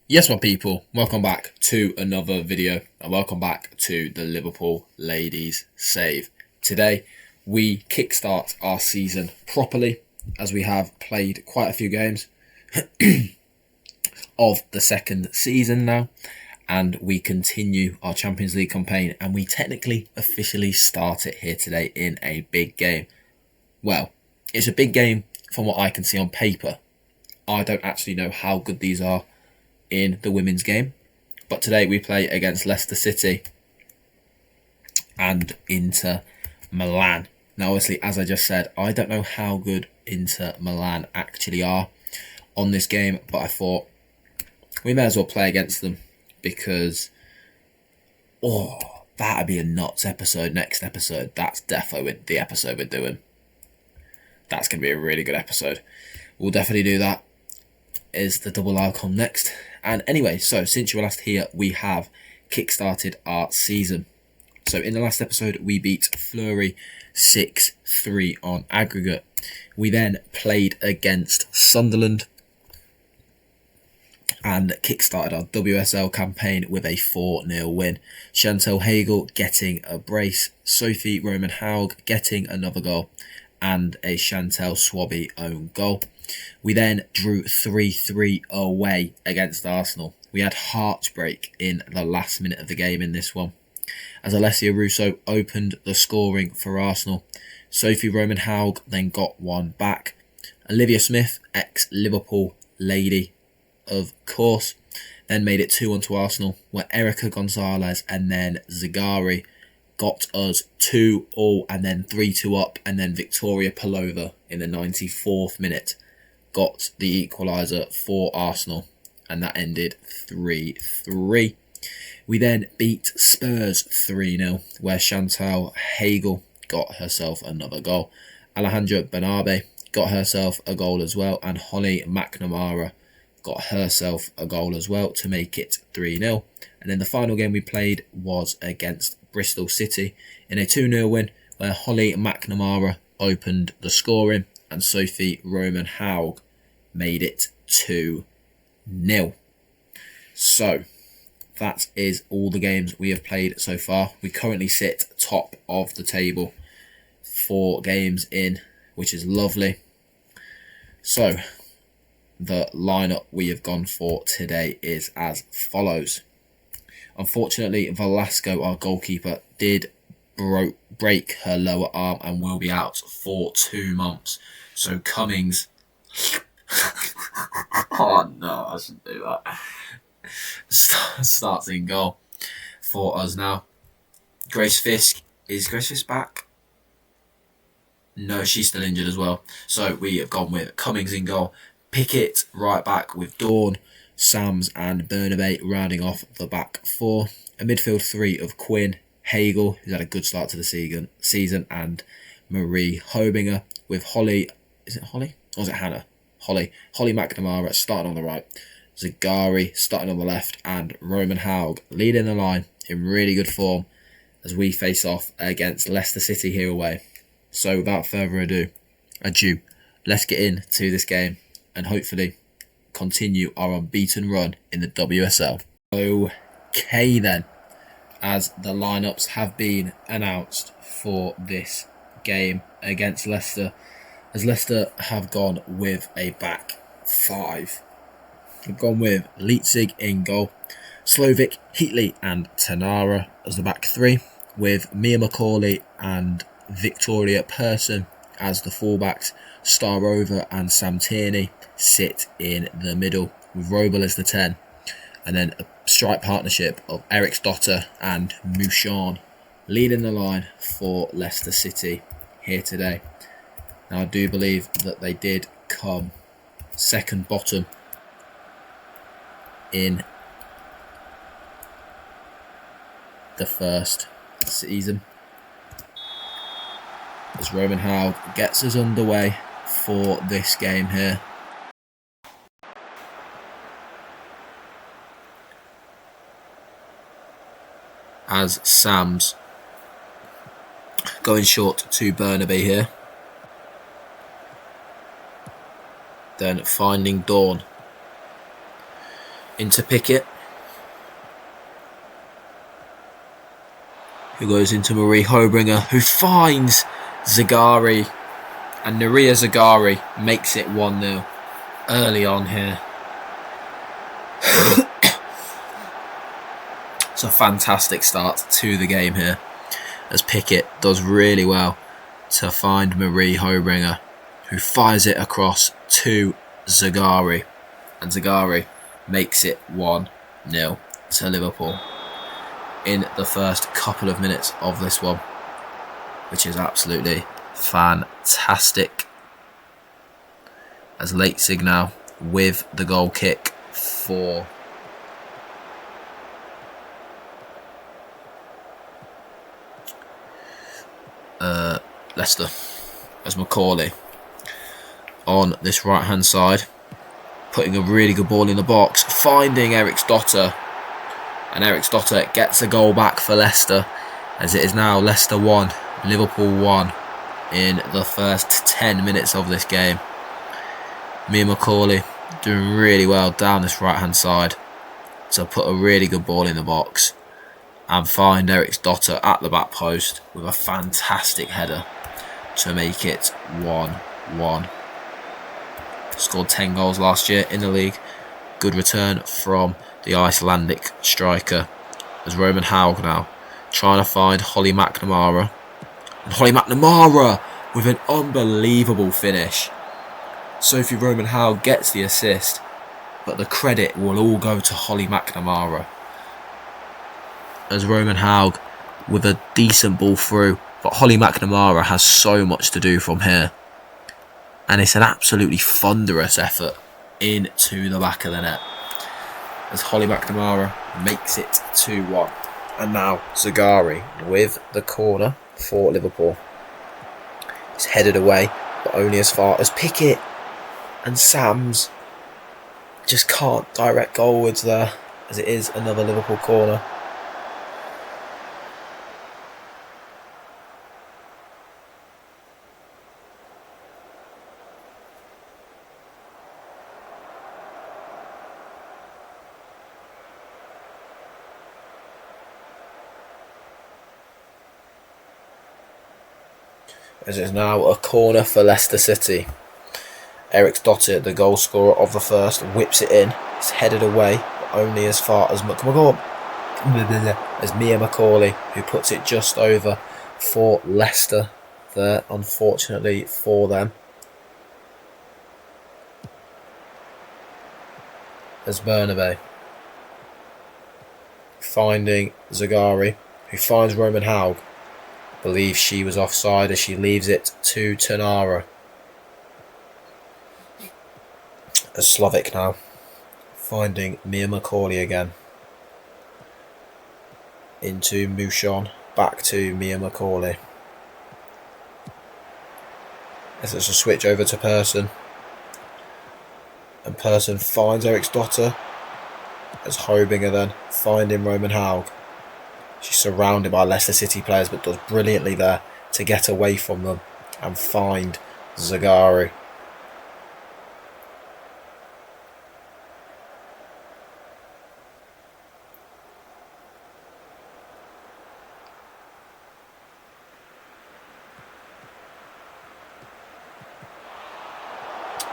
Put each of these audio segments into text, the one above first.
Yes, my people, welcome back to another video and welcome back to the Liverpool Ladies Save. Today, we kickstart our season properly as we have played quite a few games of the second season now, and we continue our Champions League campaign, and we technically officially start it here today in a big game. Well, it's a big game from what I can see on paper. I don't actually know how good these are in the women's game, but today we play against Leicester City and Inter Milan. Now obviously, as I just said, I don't know how good Inter Milan actually are on this game, but I thought we may as well play against them because that'd be a nuts episode. Next episode, that's definitely the episode we're doing. That's going to be a really good episode. We'll definitely do that. Is the double livecom next. And anyway, so since you were last here, we have kickstarted our season. So in the last episode, we beat Fleury 6-3 on aggregate. We then played against Sunderland and kickstarted our WSL campaign with a 4-0 win. Chantel Hagel getting a brace, Sophie Roman Haug getting another goal, and a Chantel Swabby own goal. We then drew 3-3 away against Arsenal. We had heartbreak in the last minute of the game in this one, as Alessia Russo opened the scoring for Arsenal. Sophie Roman Haug then got one back. Olivia Smith, ex-Liverpool lady, of course, then made it 2-1 to Arsenal, where Erica Gonzalez and then Zagari got us 2-2 and then 3-2 up, and then Victoria Pelova in the 94th minute got the equaliser for Arsenal, and that ended 3-3. We then beat Spurs 3-0, where Chantal Hagel got herself another goal. Alejandra Benabe got herself a goal as well, and Holly McNamara got herself a goal as well to make it 3-0. And then the final game we played was against Bristol City in a 2-0 win, where Holly McNamara opened the scoring and Sophie Roman Haug made it 2-0. So that is all the games we have played so far. We currently sit top of the table, 4 games in, which is lovely. So the lineup we have gone for today is as follows. Unfortunately, Velasco, our goalkeeper, did break her lower arm and will be out for 2 months. So Cummings... oh no, I shouldn't do that. Starts in goal for us now. Grace Fisk. Is Grace Fisk back? No, she's still injured as well. So we have gone with Cummings in goal. Pickett right back with Dawn, Sams and Bernabe rounding off the back 4. A midfield 3 of Quinn, Hagel, who's had a good start to the season, and Marie Hobinger with Holly. Is it Holly? Or is it Hannah? Holly McNamara starting on the right, Zagari starting on the left, and Roman Haug leading the line in really good form as we face off against Leicester City here away. So without further ado, let's get into this game and hopefully continue our unbeaten run in the WSL. Okay then, as the lineups have been announced for this game against Leicester, as Leicester have gone with a back 5. We've gone with Leitzig in goal, Slovic, Heatley and Tanara as the back 3, with Mia McCauley and Victoria Persson as the fullbacks. Starova and Sam Tierney sit in the middle, with Robel as the 10, and then a strike partnership of Eric Dotter and Mouchon leading the line for Leicester City here today. Now I do believe that they did come second bottom in the first season, as Roman Haug gets us underway for this game here. As Sam's going short to Burnaby here. Then finding Dawn. Into Pickett, who goes into Marie Hobringer, who finds Zagari, and Naria Zagari makes it 1-0 early on here. It's a fantastic start to the game here, as Pickett does really well to find Marie Hobringer, who fires it across to Zagari, and Zagari makes it 1-0 to Liverpool in the first couple of minutes of this one, which is absolutely fantastic. As Leipzig now with the goal kick for Leicester, as Macaulay on this right hand side, putting a really good ball in the box, finding Eric Stotter, and Eric Stotter gets a goal back for Leicester, as it is now Leicester 1, Liverpool 1 in the first 10 minutes of this game. Mia Macaulay doing really well down this right hand side to put a really good ball in the box and find Eric Stotter at the back post with a fantastic header to make it 1-1. Scored 10 goals last year in the league. Good return from the Icelandic striker, as Roman Haug now trying to find Holly McNamara. And Holly McNamara with an unbelievable finish. Sophie Roman Haug gets the assist, but the credit will all go to Holly McNamara, as Roman Haug with a decent ball through, but Holly McNamara has so much to do from here, and it's an absolutely thunderous effort into the back of the net, as Holly McNamara makes it 2-1. And now Zagari with the corner for Liverpool. It's headed away, but only as far as Pickett, and Sams just can't direct goalwards there, as it is another Liverpool corner. As it is now a corner for Leicester City. Eric Stotter, the goal scorer of the first, whips it in. It's headed away, but only as far as Mia Macaulay, who puts it just over for Leicester there, unfortunately for them. As Bernabé finding Zagari, who finds Roman Haug. Believes she was offside as she leaves it to Tanara. As Slovic now finding Mia Macaulay again. Into Mouchon, back to Mia Macaulay. As it's a switch over to Persson. And Persson finds Eric Stotter. As Hobinger then finding Roman Haug. She's surrounded by Leicester City players, but does brilliantly there to get away from them and find Zagari.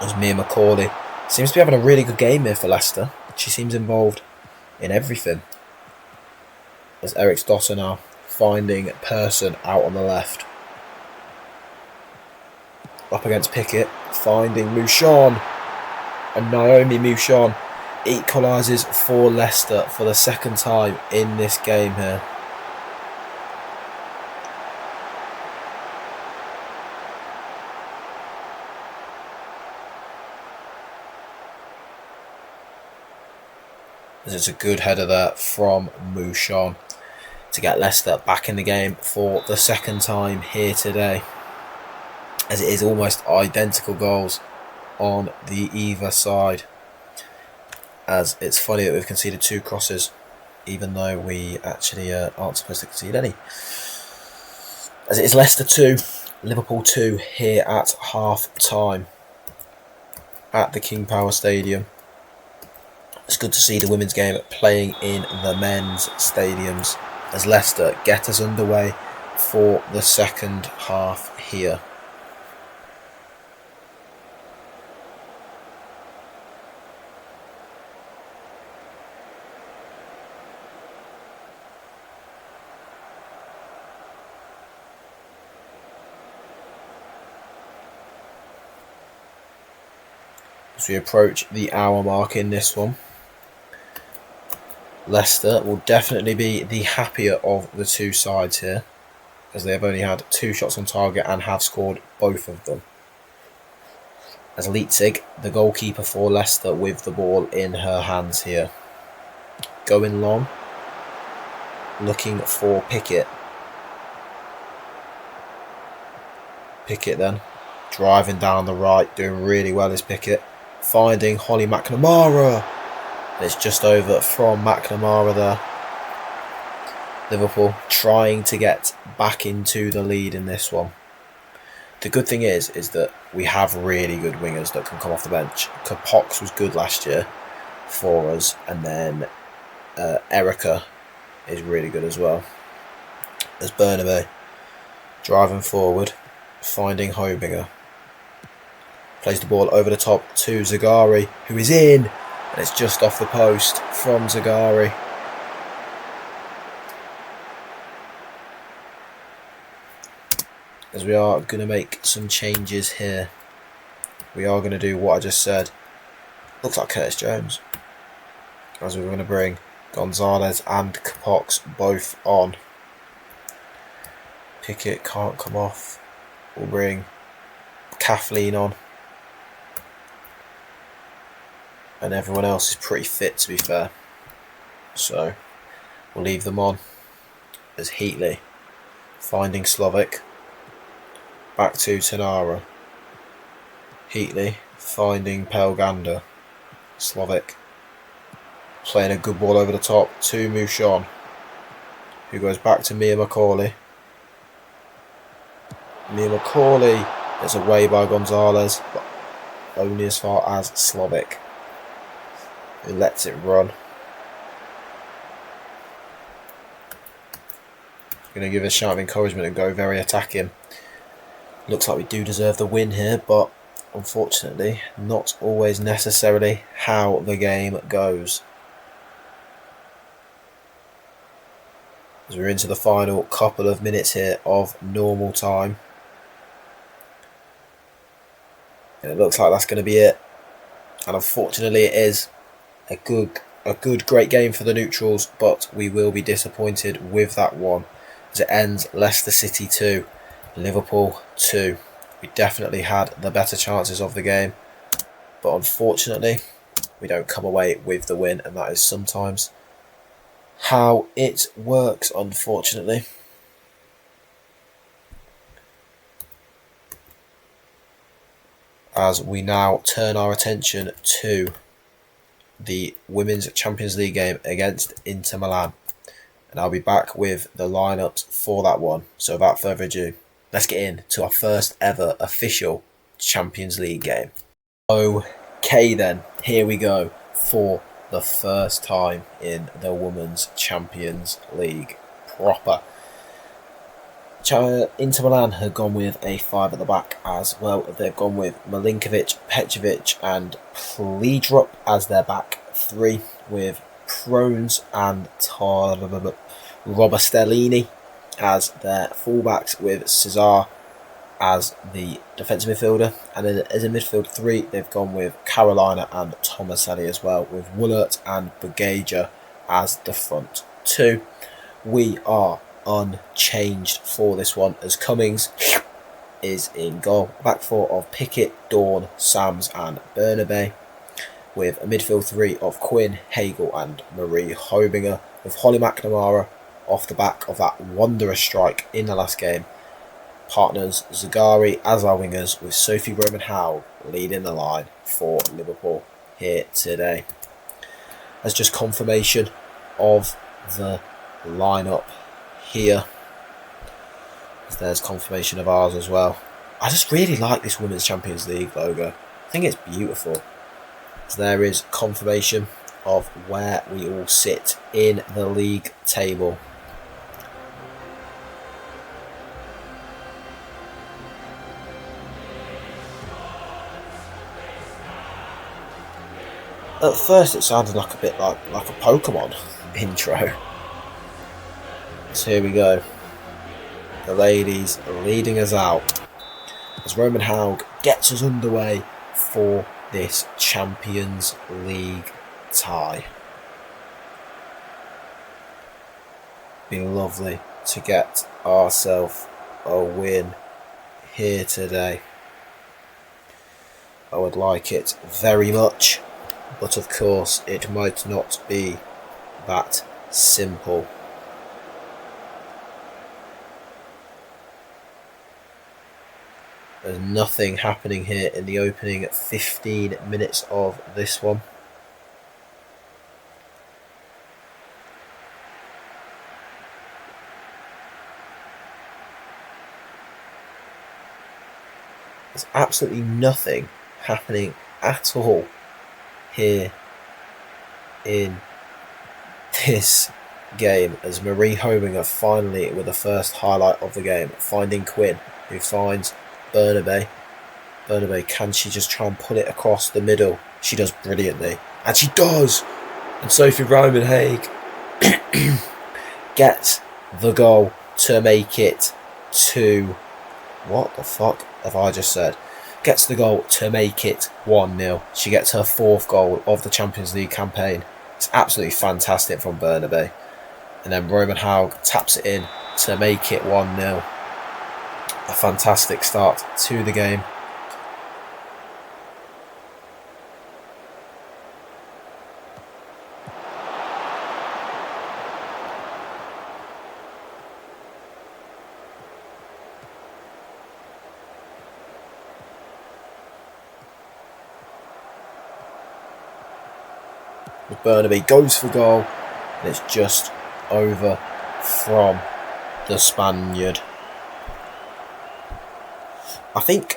As Mia Macaulay seems to be having a really good game here for Leicester. She seems involved in everything. As Eric Stotter now finding Persson out on the left. Up against Pickett, finding Mouchon. And Naomi Mouchon equalises for Leicester for the second time in this game here. As it's a good header there from Mouchon to get Leicester back in the game for the second time here today, as it is almost identical goals on the either side. As it's funny that we've conceded 2 crosses, even though we actually aren't supposed to concede any. As it is Leicester 2, Liverpool 2 here at half time at the King Power Stadium. It's good to see the women's game playing in the men's stadiums as Leicester get us underway for the second half here. As we approach the hour mark in this one, Leicester will definitely be the happier of the two sides here, as they have only had 2 shots on target and have scored both of them. As Leitzig, the goalkeeper for Leicester, with the ball in her hands here. Going long, looking for Pickett. Pickett then, driving down the right, doing really well is Pickett. Finding Holly McNamara. And it's just over from McNamara there. Liverpool trying to get back into the lead in this one. The good thing is that we have really good wingers that can come off the bench. Kapox was good last year for us, and then Erica is really good as well. There's Bernabé driving forward, finding Hobinger. Plays the ball over the top to Zagari, who is in, and it's just off the post from Zagari. As we are going to make some changes here. We are going to do what I just said. Looks like Curtis Jones. As we're going to bring Gonzalez and Kapox both on. Pickett can't come off. We'll bring Kathleen on. And everyone else is pretty fit, to be fair. So we'll leave them on. As Heatley finding Slovic. Back to Tanara. Heatley finding Pelgander. Slovic playing a good ball over the top to Mouchon, who goes back to Mia McCauley. Mia McCauley is away by Gonzalez, but only as far as Slovic, who lets it run. Going to give a shout of encouragement and go very attacking. Looks like we do deserve the win here, but unfortunately not always necessarily how the game goes. As we're into the final couple of minutes here of normal time. And it looks like that's going to be it. And unfortunately it is a good, great game for the neutrals, but we will be disappointed with that one. As it ends Leicester City 2, Liverpool 2. We definitely had the better chances of the game, but unfortunately we don't come away with the win, and that is sometimes how it works, unfortunately. As we now turn our attention to the Women's Champions League game against Inter Milan, and I'll be back with the lineups for that one. So without further ado, let's get into our first ever official Champions League game. Okay then, here we go for the first time in the Women's Champions League proper. Inter Milan have gone with a 5 at the back as well. They've gone with Milinkovic, Petrovic and Plejdrup as their back 3, with Prones and Robastellini as their fullbacks, with Cesar as the defensive midfielder, and then as a midfield 3 they've gone with Carolina and Tomaselli as well, with Woolert and Bugaja as the front 2. We are unchanged for this one, as Cummings is in goal. Back 4 of Pickett, Dawn, Sams and Bernabé, with a midfield 3 of Quinn, Hagel and Marie Hobinger, with Holly McNamara off the back of that wondrous strike in the last game. Partners Zagari as our wingers, with Sophie Roman Howell leading the line for Liverpool here today. As just confirmation of the lineup here, as there's confirmation of ours as well. I just really like this Women's Champions League logo. I think it's beautiful. So there is confirmation of where we all sit in the league table. At first it sounded like a bit like a Pokemon intro. So here we go. The ladies leading us out as Roman Haug gets us underway for this Champions League tie. Be lovely to get ourselves a win here today. I would like it very much, but of course it might not be that simple. There's nothing happening here in the opening 15 minutes of this one. There's absolutely nothing happening at all here in this game as Marie Hominger finally with the first highlight of the game, finding Quinn, who finds Bernabé. Bernabé, can she just try and put it across the middle? She does brilliantly. And she does! And Sophie Roman-Hague gets the goal to make it to... What the fuck have I just said? Gets the goal to make it 1-0. She gets her 4th goal of the Champions League campaign. It's absolutely fantastic from Bernabé. And then Roman Haug taps it in to make it 1-0. A fantastic start to the game. Bernabé goes for goal, and it's just over from the Spaniard. I think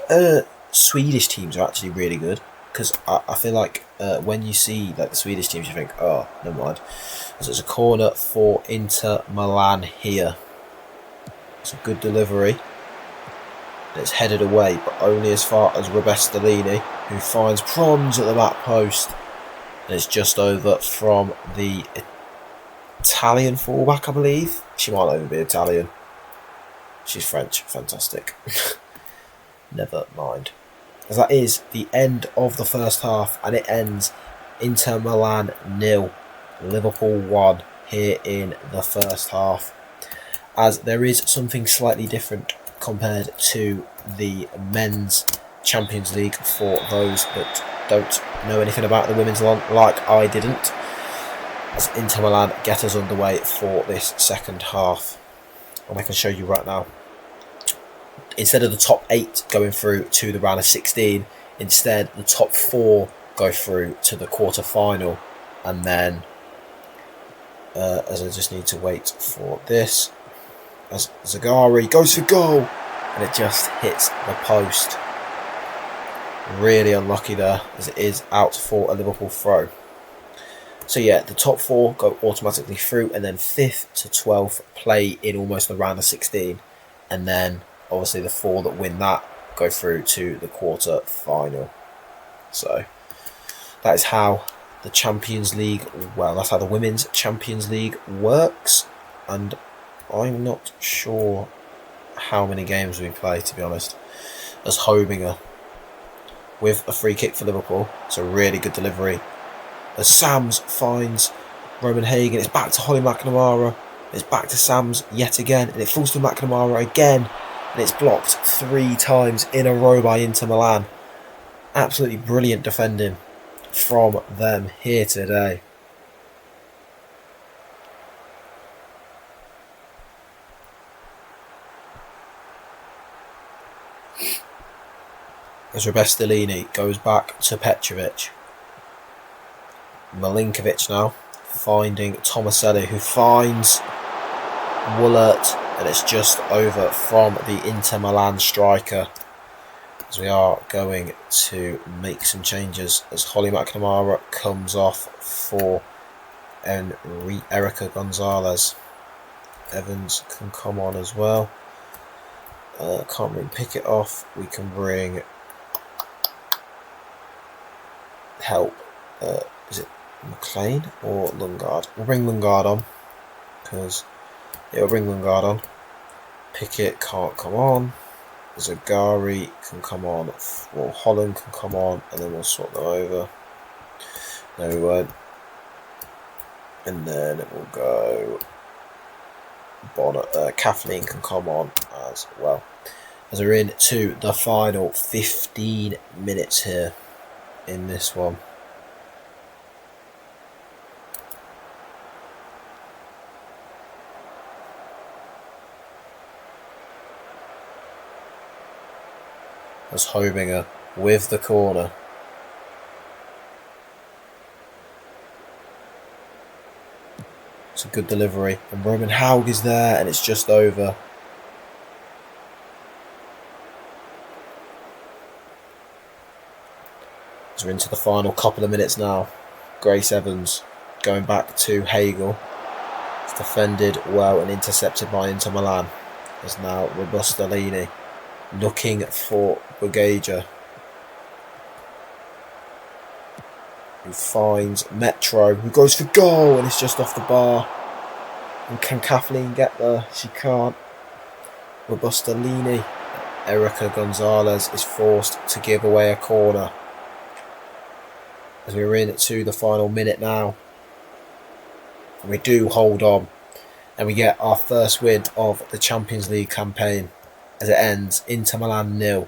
Swedish teams are actually really good, because I feel like when you see like the Swedish teams, you think, oh, never mind. So it's a corner for Inter Milan here. It's a good delivery. And it's headed away, but only as far as Robestellini, who finds Prons at the back post. And it's just over from the Italian fullback, I believe. She might not even be Italian. She's French. Fantastic. Never mind. As that is the end of the first half, and it ends Inter Milan 0, Liverpool 1 here in the first half. As there is something slightly different compared to the men's Champions League for those that don't know anything about the women's one, like I didn't. As Inter Milan get us underway for this second half. And I can show you right now. Instead of the top 8 going through to the round of 16, instead the top 4 go through to the quarter final. And then, as I just need to wait for this, as Zagari goes for goal, and it just hits the post. Really unlucky there, as it is out for a Liverpool throw. So yeah, the top 4 go automatically through, and then 5th to 12th play in almost the round of 16, and then obviously the 4 that win that go through to the quarter final. So that is how the Champions League, well, that's how the Women's Champions League works, and I'm not sure how many games we play, to be honest. As Hominger with a free kick for Liverpool. It's a really good delivery. As Sams finds Roman Hague, and it's back to Holly McNamara. It's back to Sams yet again, and it falls to McNamara again, and it's blocked 3 times in a row by Inter Milan. Absolutely brilliant defending from them here today. As Robestellini goes back to Petrovic. Milinkovic now finding Tomaselli, who finds Woolert, and it's just over from the Inter Milan striker. as we are going to make some changes as Holly McNamara comes off for Erica Gonzalez. Evans can come on as well. Can't bring Pickett off. We can bring help. Is it McLean or Lungard? We'll bring Lungard on because we'll bring Lungard on. Pickett can't come on. Zagari can come on. Well, Holland can come on, and then we'll sort them over. No, we won't. And then it will go. Kathleen can come on as well. As we're into the final 15 minutes here in this one. As Hobinger with the corner. It's a good delivery. And Roman Haug is there, and it's just over. As we're into the final couple of minutes now. Grace Evans going back to Hagel. It's defended well and intercepted by Inter Milan. There's now Robustolini looking for Bugaja, who finds Metro, who goes for goal, and it's just off the bar. And can Kathleen get there? She can't. Robustolini. Erica Gonzalez is forced to give away a corner. As we're into the final minute now. And we do hold on. And we get our first win of the Champions League campaign. As it ends, Inter Milan 0,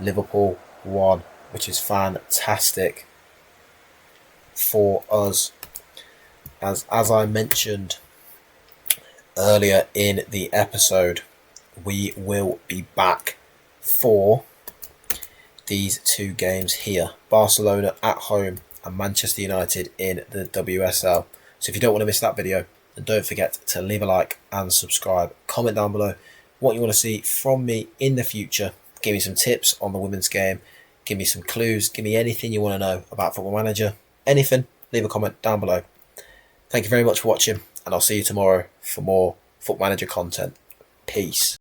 Liverpool 1, which is fantastic for us. As I mentioned earlier in the episode, we will be back for these two games here. Barcelona at home and Manchester United in the WSL. So if you don't want to miss that video, then don't forget to leave a like and subscribe. Comment down below what you want to see from me in the future. Give me some tips on the women's game. Give me some clues. Give me anything you want to know about Football Manager. Anything, leave a comment down below. Thank you very much for watching, and I'll see you tomorrow for more Football Manager content. Peace.